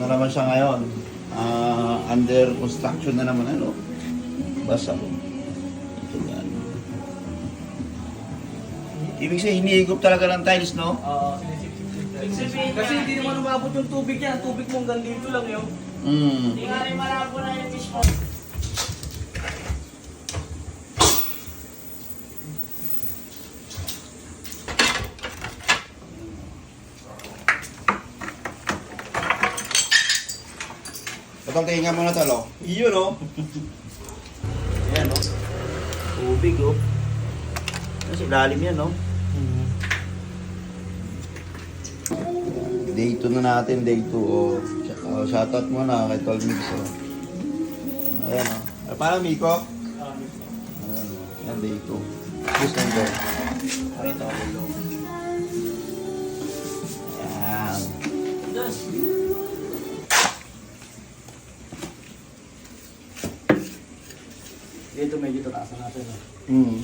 Ano naman siya ngayon? Under construction na naman, ano? Basa ko. Ito yan. Ibig sabihin, hinihigop talaga ng tiles, no? Oo, sinisip-sip. Kasi hindi naman umabot yung tubig yan. Ang tubig mo hanggang dito lang yun. Hmm. Hindi nga rin malabo na yung fish mo. Batong tingin mo na to, lo. Iyon, no? Ayan, no? Tubig, oh. Kasi lalim yan, no? Day 2 na natin, day 2. Oh. Shoutout mo na kay Tol Mix. Oh. Ayan, oh. Parang Miko? Ayan, oh. Ayan, day 2. Gusto nyo ko. Pakita ko dito. Ayan. Dito medyo tatasan natin. Hmm.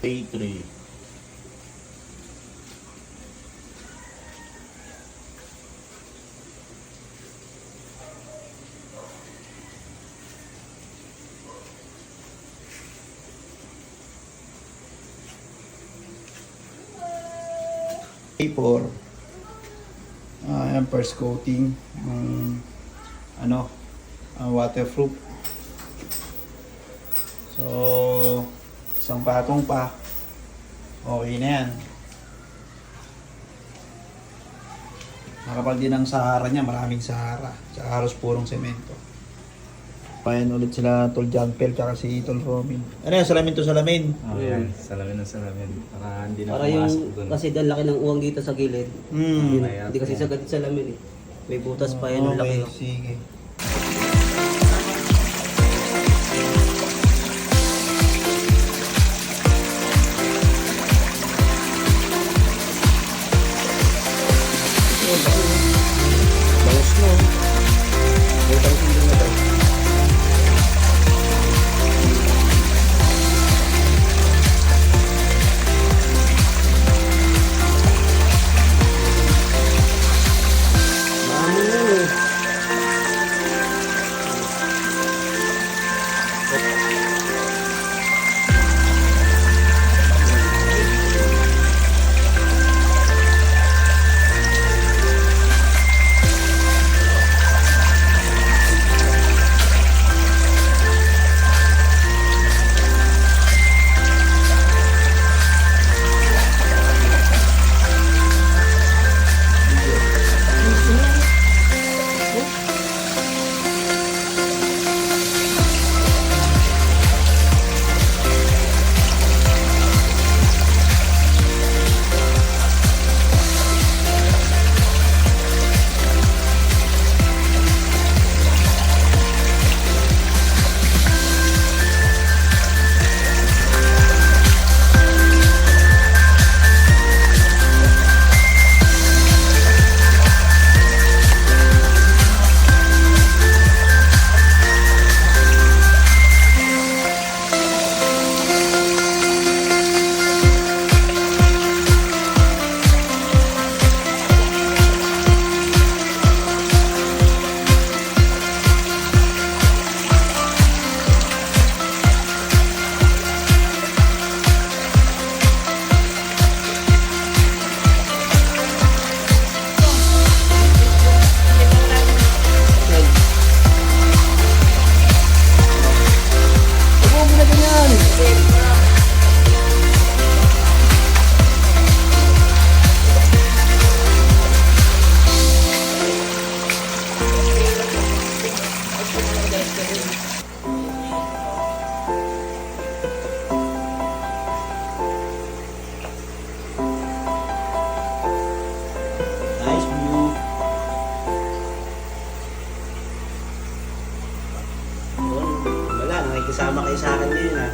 Day 3. Day 4. Ayan, first coating ng waterproof. So, isang patong pa. Okay na yan. Nakapal din ang Sahara niya, maraming Sahara. Tsaka halos purong semento. Ayan ulit sila Tol John Pel tsaka si Tol Romin. Ano yan, salamin to salamin? Okay, salamin na salamin. Para hindi na Para pumasok yung, doon. kasi dahil laki ng uwang dito sa gilid. Hmm. Hindi kasi sagad sa lamin eh. May butas pa yan, ang Okay, laki. Oh. sige. Bawas mo. Butang tingin na daw. Maano yun eh. Yun. Wala, nakikisama kayo sa akin ngayon ha.